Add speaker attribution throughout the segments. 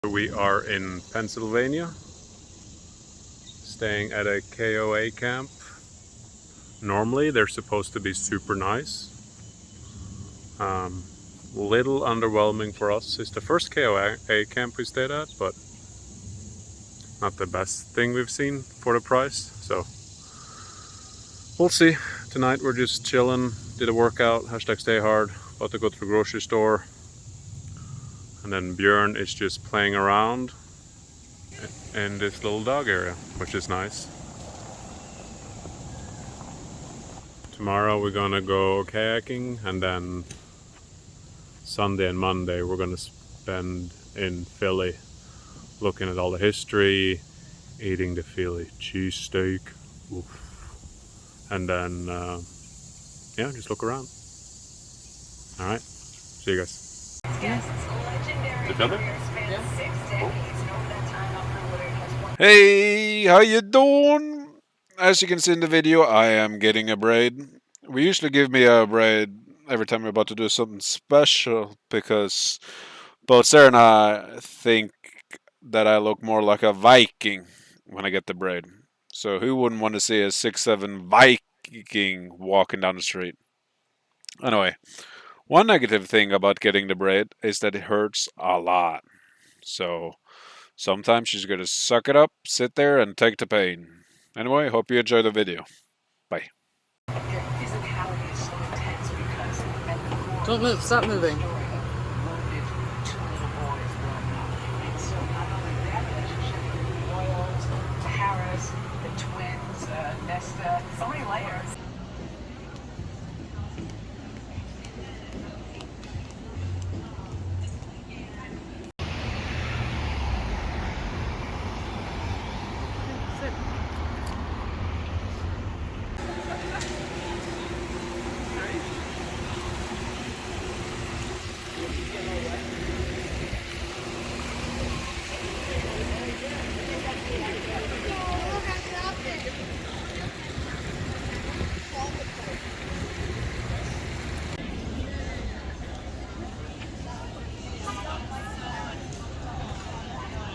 Speaker 1: We are in Pennsylvania, staying at a KOA camp. Normally they're supposed to be super nice. Little underwhelming for us. It's the first KOA camp we stayed at, but not the best thing we've seen for the price. So we'll see. Tonight we're just chilling, did a workout, #stay hard, about to go to the grocery store. And then Björn is just playing around in this little dog area, which is nice. Tomorrow we're gonna go kayaking, and then Sunday and Monday we're gonna spend in Philly looking at all the history, eating the Philly cheesesteak, and then yeah, just look around. All right, see you guys. Together?
Speaker 2: Hey, how you doing? As you can see in the video, I am getting a braid. We usually give me a braid every time we're about to do something special because both Sarah and I think that I look more like a Viking when I get the braid. So who wouldn't want to see a 6'7" Viking walking down the street? Anyway, one negative thing about getting the braid is that it hurts a lot. So sometimes she's gonna suck it up, sit there, and take the pain. Anyway, hope you enjoy the video. Bye.
Speaker 3: Don't move, stop moving. The twins, Nesta, so many layers.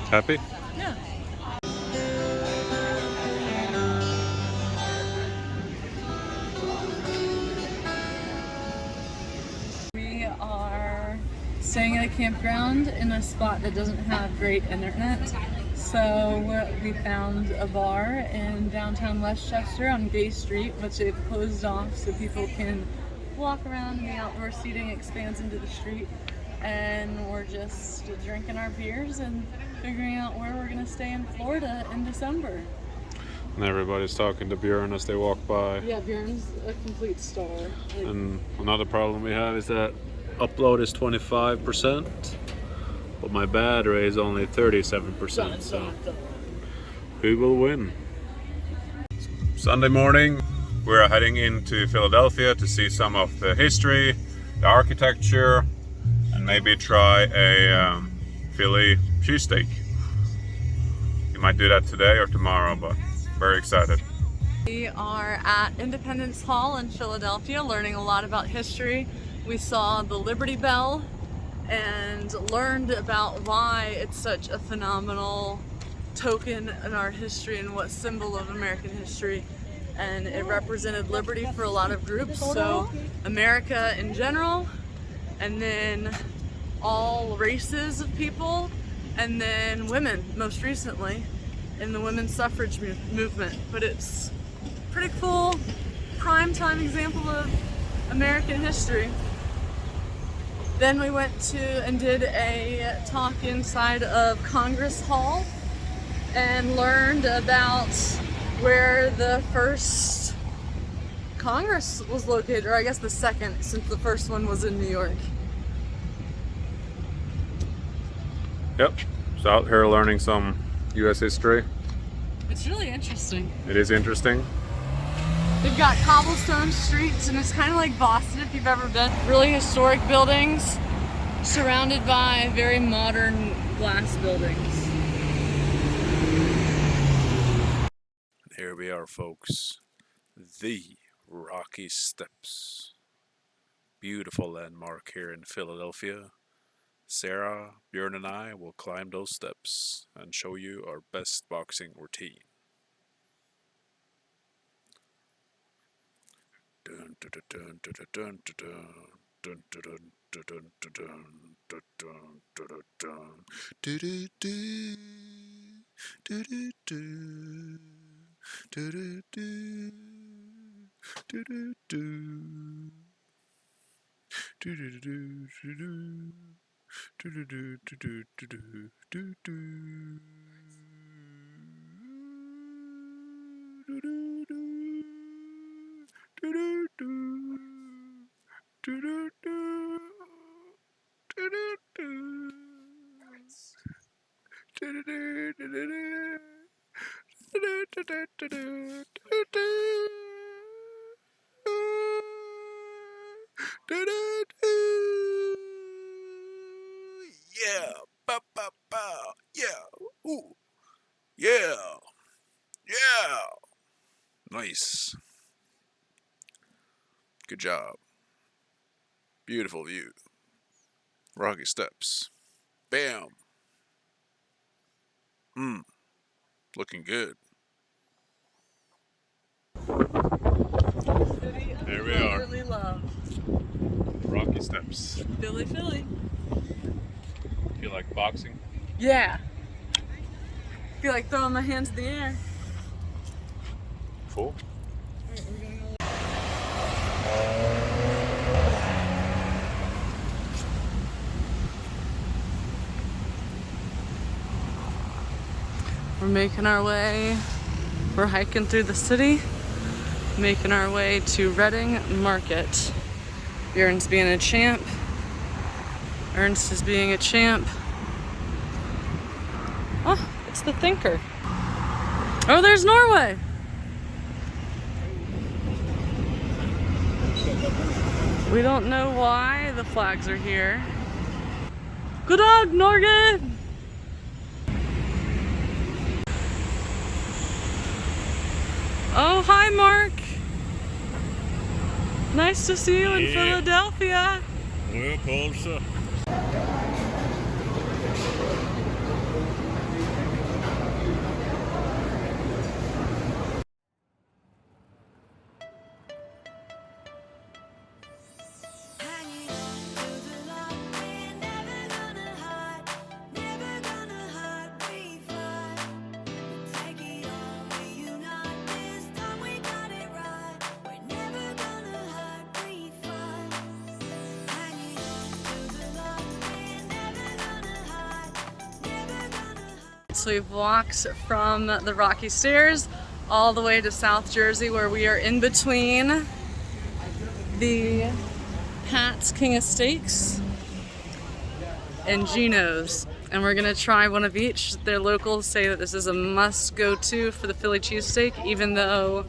Speaker 1: Happy?
Speaker 3: Yeah. We are staying at a campground in a spot that doesn't have great internet. So we found a bar in downtown Westchester on Gay Street, which they've closed off so people can walk around and the outdoor seating expands into the street. And we're just drinking our beers and figuring out where we're gonna stay in Florida in December.
Speaker 1: And everybody's talking to Björn as they walk by.
Speaker 3: Yeah, Bjorn's a complete star.
Speaker 1: And another problem we have is that upload is 25%, but my battery is only 37%, so who will win? Sunday morning, we're heading into Philadelphia to see some of the history, the architecture, and maybe try a Philly cheesesteak. You might do that today or tomorrow, but very excited.
Speaker 3: We are at Independence Hall in Philadelphia learning a lot about history. We saw the Liberty Bell and learned about why it's such a phenomenal token in our history and what symbol of American history. And it represented liberty for a lot of groups, so America in general, and then all races of people, and then women most recently in the women's suffrage movement. But it's pretty cool prime time example of American history. Then we went to and did a talk inside of Congress Hall and learned about where the first Congress was located, or I guess the second, since the first one was in New York.
Speaker 1: Yep, so out here learning some US history.
Speaker 3: It's really interesting.
Speaker 1: It is interesting.
Speaker 3: They've got cobblestone streets, and it's kind of like Boston if you've ever been. Really historic buildings surrounded by very modern glass buildings.
Speaker 2: Here we are, folks. The Rocky Steps. Beautiful landmark here in Philadelphia. Sarah, Björn, and I will climb those steps and show you our best boxing routine. Dun, dun, dun, dun, dun, dun, dun, dun, dun, dun, dun, dun, dun, dun, dun, dun. Do-do-do, do-do-do, do-do-do, do-do-do, do-do-do-do-do-do, Yeah, ba ba ba, yeah, ooh, yeah, yeah. Nice. Good job. Beautiful view. Rocky steps. Bam. Looking good.
Speaker 1: There we are.
Speaker 3: Really love.
Speaker 1: Rocky steps.
Speaker 3: Philly.
Speaker 1: Feel like boxing?
Speaker 3: Yeah. Feel like throwing my hands in the air.
Speaker 1: Cool.
Speaker 3: We're making our way. We're hiking through the city, making our way to Reading Market. Bjorn's being a champ. Ernst is being a champ. Oh, it's the Thinker. Oh, there's Norway. We don't know why the flags are here. Good dog, Norge! Oh, hi, Mark. Nice to see you in Philadelphia.
Speaker 1: Well, Polska.
Speaker 3: So we've walked from the Rocky Stairs all the way to South Jersey, where we are in between the Pat's King of Steaks and Gino's. And we're gonna try one of each. Their locals say that this is a must go to for the Philly cheesesteak, even though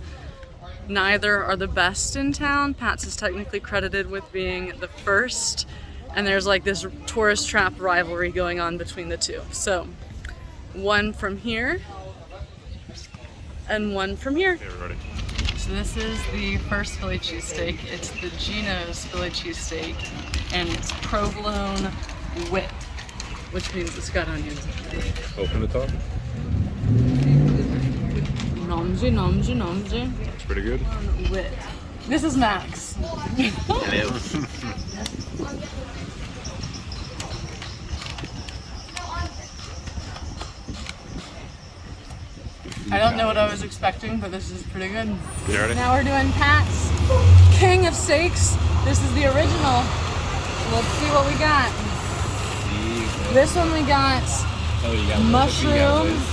Speaker 3: neither are the best in town. Pat's is technically credited with being the first, and there's like this tourist trap rivalry going on between the two. So one from here and one from here.
Speaker 1: Hey everybody.
Speaker 3: So this is the first Philly cheesesteak. It's the Gino's Philly cheesesteak, and it's provolone whip, which means it's got onions.
Speaker 1: Open the top.
Speaker 3: Nomji, nomji, nomji.
Speaker 1: It's pretty good.
Speaker 3: Whip. This is Max.
Speaker 1: Hello.
Speaker 3: I don't know what I was expecting, but this is pretty good.
Speaker 1: You ready?
Speaker 3: Now we're doing Pat's King of Steaks. This is the original. Let's see what we got. This one we got mushrooms.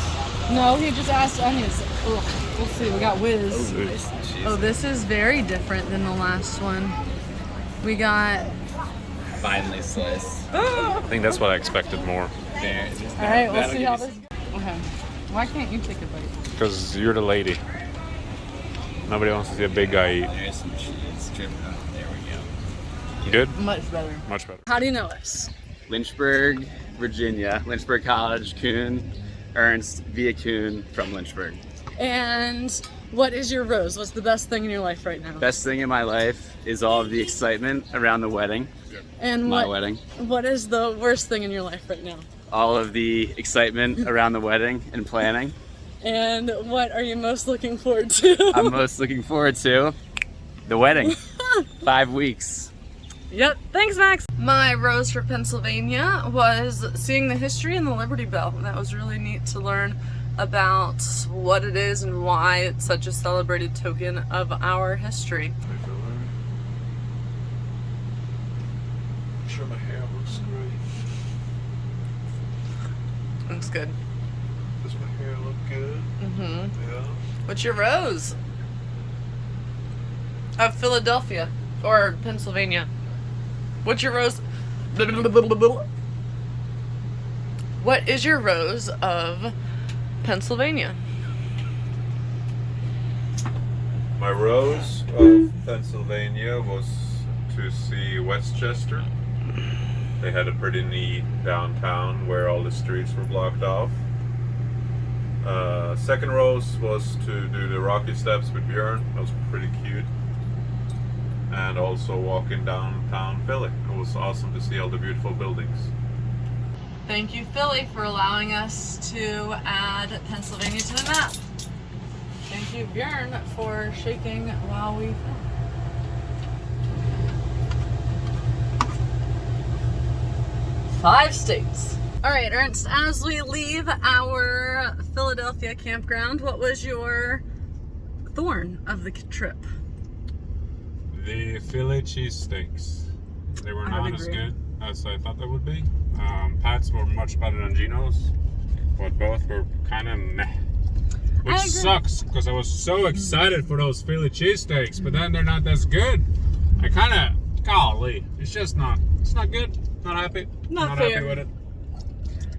Speaker 3: No, he just asked onions. Ugh, we'll see. We got whiz. Oh, this is very different than the last one. We got.
Speaker 4: Finely sliced.
Speaker 1: I think that's what I expected more.
Speaker 4: There.
Speaker 3: All right, we'll see how this. Okay. Why can't you take a bite?
Speaker 1: Because you're the lady. Nobody wants to see a big guy eat.
Speaker 4: There's some cheese dripping out. There we go.
Speaker 1: You good?
Speaker 3: Much better.
Speaker 1: Much better.
Speaker 3: How do you know us?
Speaker 4: Lynchburg, Virginia. Lynchburg College, Kuhn. Ernst via Kuhn from Lynchburg.
Speaker 3: And what is your rose? What's the best thing in your life right now?
Speaker 4: Best thing in my life is all of the excitement around the wedding.
Speaker 3: And
Speaker 4: My
Speaker 3: what,
Speaker 4: wedding.
Speaker 3: what is the worst thing in your life right now?
Speaker 4: All of the excitement around the wedding and planning.
Speaker 3: And what are you most looking forward to?
Speaker 4: I'm most looking forward to the wedding. 5 weeks.
Speaker 3: Yep, thanks Max. My rose for Pennsylvania was seeing the history in the Liberty Bell. That was really neat to learn about what it is and why it's such a celebrated token of our history.
Speaker 2: I'm sure my hair looks great.
Speaker 3: Looks good.
Speaker 2: Does my hair look good?
Speaker 3: Mm-hmm.
Speaker 2: Yeah.
Speaker 3: What's your rose? Of Philadelphia or Pennsylvania. What's your rose? What is your rose of Pennsylvania?
Speaker 2: My rose of Pennsylvania was to see Westchester. They had a pretty neat downtown where all the streets were blocked off. Second rose was to do the Rocky Steps with Björn. That was pretty cute. And also walking downtown Philly. It was awesome to see all the beautiful buildings.
Speaker 3: Thank you, Philly, for allowing us to add Pennsylvania to the map. Thank you, Björn, for shaking while we film. Five states. All right, Ernst, as we leave our Philadelphia campground, what was your thorn of the trip?
Speaker 1: The Philly cheesesteaks. They were
Speaker 3: I
Speaker 1: not
Speaker 3: would
Speaker 1: as
Speaker 3: agree.
Speaker 1: good as I thought they would be. Pat's were much better than Gino's, but both were kind of meh. Which
Speaker 3: agree.
Speaker 1: sucks, because I was so excited for those Philly cheesesteaks, but then they're not as good. I kind of, golly, it's not good. Not happy.
Speaker 3: Not
Speaker 1: happy
Speaker 3: fair.
Speaker 1: with it.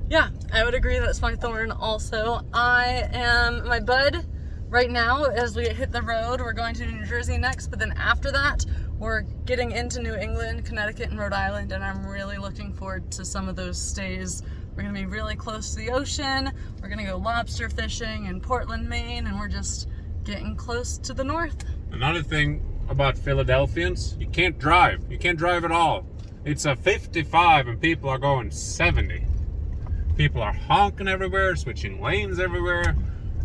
Speaker 3: Yeah, I would agree that's my thorn also. I am, my bud, right now, as we hit the road, we're going to New Jersey next, but then after that, we're getting into New England, Connecticut, and Rhode Island, and I'm really looking forward to some of those stays. We're gonna be really close to the ocean, we're gonna go lobster fishing in Portland, Maine, and we're just getting close to the north.
Speaker 1: Another thing about Philadelphians, you can't drive. You can't drive at all. It's a 55 and people are going 70. People are honking everywhere, switching lanes everywhere.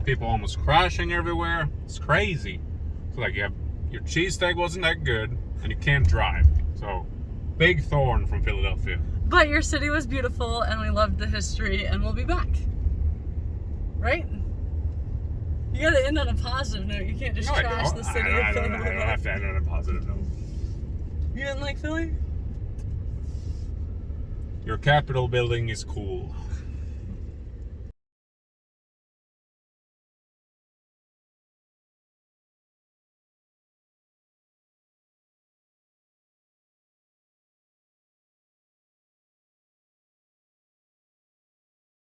Speaker 1: People almost crashing everywhere. It's crazy. It's like your cheesesteak wasn't that good and you can't drive. So, big thorn from Philadelphia.
Speaker 3: But your city was beautiful and we loved the history and we'll be back. Right? You gotta end on a positive note. You can't just
Speaker 1: No, I
Speaker 3: trash
Speaker 1: don't.
Speaker 3: the city
Speaker 1: I
Speaker 3: of
Speaker 1: don't
Speaker 3: Philadelphia.
Speaker 1: have to end on a positive note.
Speaker 3: You didn't like Philly?
Speaker 1: Your Capitol building is cool.